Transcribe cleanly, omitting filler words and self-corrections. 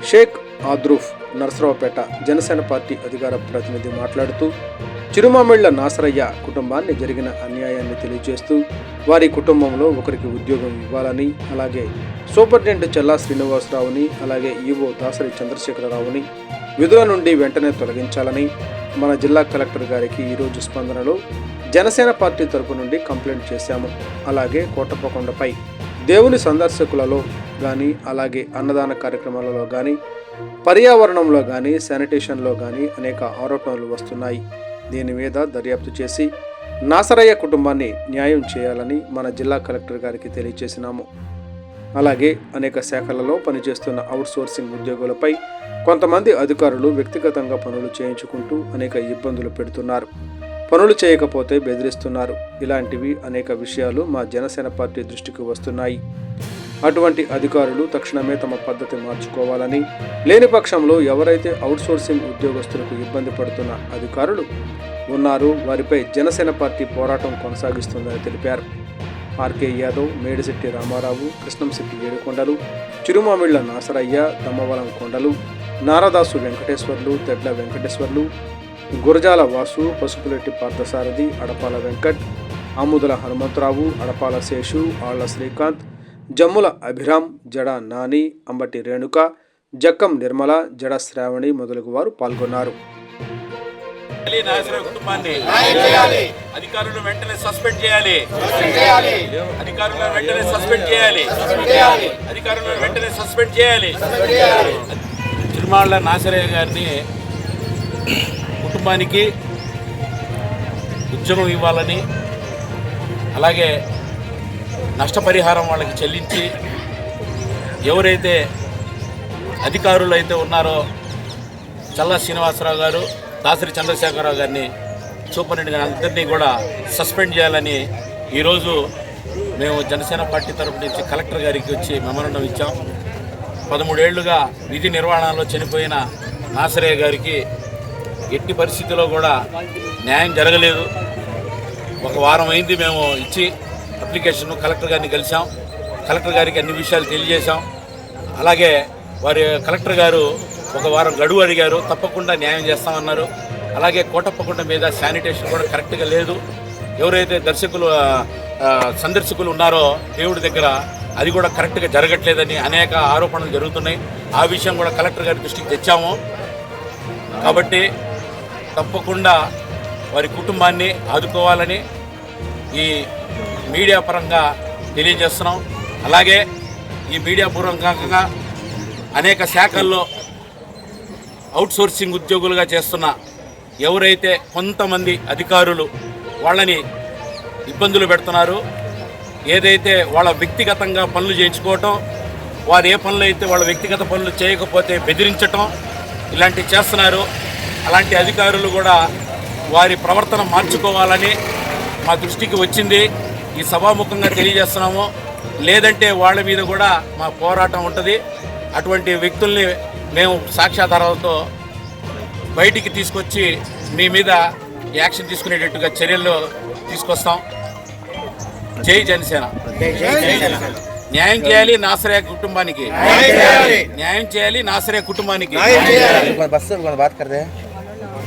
Sheikh ఆద్రూఫ్ Narasaraopet Janasena party అధికార ప్రతినిధి మాట్లాడుతూ చిరుమామిళ్ల నాసరయ్య కుటుంబాన్ని జరిగిన అన్యాయాన్ని తెలియజేస్తూ వారి కుటుంబంలో ఒకరికి ఉద్యోగం ఇవ్వాలని, అలాగే సూపరింటెండెంట్ చెల్లా శ్రీనివాసరావుని, అలాగే ఈవో దాసరి చంద్రశేఖరరావుని విధుల నుండి వెంటనే తొలగించాలని మన జిల్లా కలెక్టర్ గారికి ఈరోజు స్పందనలో జనసేన పార్టీ తరపు నుండి కంప్లైంట్ చేశాము. అలాగే కోటప్పకొండపై దేవుని సందర్శకులలో కానీ, అలాగే అన్నదాన కార్యక్రమాలలో కానీ, పర్యావరణంలో కానీ, శానిటేషన్లో కానీ అనేక ఆరోపణలు వస్తున్నాయి. దీని మీద దర్యాప్తు చేసి నాసరయ్య కుటుంబాన్ని న్యాయం చేయాలని మన జిల్లా కలెక్టర్ గారికి తెలియజేసినాము. అలాగే అనేక శాఖలలో పనిచేస్తున్న అవుట్సోర్సింగ్ ఉద్యోగులపై కొంతమంది అధికారులు వ్యక్తిగతంగా పనులు చేయించుకుంటూ అనేక ఇబ్బందులు పెడుతున్నారు. పనులు చేయకపోతే బెదిరిస్తున్నారు. ఇలాంటివి అనేక విషయాలు మా జనసేన పార్టీ దృష్టికి వస్తున్నాయి. అటువంటి అధికారులు తక్షణమే తమ పద్ధతి మార్చుకోవాలని, లేని పక్షంలో ఎవరైతే అవుట్సోర్సింగ్ ఉద్యోగస్తులకు ఇబ్బంది పడుతున్న అధికారులు ఉన్నారో వారిపై జనసేన పార్టీ పోరాటం కొనసాగిస్తుందని తెలిపారు. ఆర్కే యాదవ్, మేడిశెట్టి రామారావు, కృష్ణంశెట్టి ఏడుకొండలు, చిరుమామిళ్ల నాసరయ్య, దమ్మవరం కొండలు, నారదాసు వెంకటేశ్వర్లు, తెడ్ల వెంకటేశ్వర్లు, గురజాల వాసు, పసుపులెట్టి పార్థసారథి, అడపాల వెంకట్, ఆముదల హనుమంతరావు, అడపాల శేషు, ఆళ్ల శ్రీకాంత్, జమ్ముల అభిరామ్, జడ నాని, అంబటి రేణుక, జక్కం నిర్మల, జడ శ్రావణి మొదలగు వారు పాల్గొన్నారు. అధికారులను వెంటనే సస్పెండ్ చేయాలి. అధికారులను వెంటనే సస్పెండ్ చేయాలి. అధికారులను వెంటనే సస్పెండ్ చేయాలి. చిరుమాళ్ల నాసరయ్య గారిని కుటుంబానికి ఉద్యోగం ఇవ్వాలని, అలాగే నష్టపరిహారం వాళ్ళకి చెల్లించి, ఎవరైతే అధికారులు అయితే ఉన్నారో చల్లా శ్రీనివాసరావు గారు, దాసరి చంద్రశేఖరరావు గారిని, సూపరింటెండెంట్ గారిని అందరినీ కూడా సస్పెండ్ చేయాలని ఈరోజు మేము జనసేన పార్టీ తరపు నుంచి కలెక్టర్ గారికి వచ్చి మెమోరాండం ఇచ్చాం. 13 ఏళ్లుగా విధి నిర్వహణలో చనిపోయిన నాసరయ్య గారికి ఎట్టి పరిస్థితుల్లో కూడా న్యాయం జరగలేదు. ఒక వారం అయింది మేము ఇచ్చి అప్లికేషన్ కలెక్టర్ గారిని కలిసాం. కలెక్టర్ గారికి అన్ని విషయాలు తెలియజేశాం. అలాగే వారి కలెక్టర్ గారు ఒక వారం గడువు అడిగారు, తప్పకుండా న్యాయం చేస్తామన్నారు. అలాగే కోటప్పకొండ మీద శానిటేషన్ కూడా కరెక్ట్గా లేదు. ఎవరైతే సందర్శకులు ఉన్నారో దేవుడి దగ్గర, అది కూడా కరెక్ట్గా జరగట్లేదని అనేక ఆరోపణలు జరుగుతున్నాయి. ఆ విషయం కూడా కలెక్టర్ గారి దృష్టికి తెచ్చాము. కాబట్టి తప్పకుండా వారి కుటుంబాన్ని ఆదుకోవాలని ఈ మీడియా పరంగా తెలియజేస్తున్నాం. అలాగే ఈ మీడియా పూర్వకంగా అనేక శాఖల్లో అవుట్సోర్సింగ్ ఉద్యోగులుగా చేస్తున్న ఎవరైతే కొంతమంది అధికారులు వాళ్ళని ఇబ్బందులు పెడుతున్నారు, ఏదైతే వాళ్ళ వ్యక్తిగతంగా పనులు చేయించుకోవటం, వారు ఏ పనులు అయితే వాళ్ళ వ్యక్తిగత పనులు చేయకపోతే బెదిరించటం, ఇలాంటివి చేస్తున్నారు. అలాంటి అధికారులు కూడా వారి ప్రవర్తన మార్చుకోవాలని మా దృష్టికి వచ్చింది. ఈ సభాముఖంగా తెలియజేస్తున్నాము. లేదంటే వాళ్ళ మీద కూడా మా పోరాటం ఉంటుంది. అటువంటి వ్యక్తుల్ని మేము సాక్ష్యాధారాలతో బయటికి తీసుకొచ్చి మీ మీద యాక్షన్ తీసుకునేటట్టుగా చర్యలు తీసుకొస్తాం. జై జనసేన. న్యాయం చేయాలి నాసరయ్య కుటుంబానికి, న్యాయం చేయాలి నాసరయ్య కుటుంబానికి.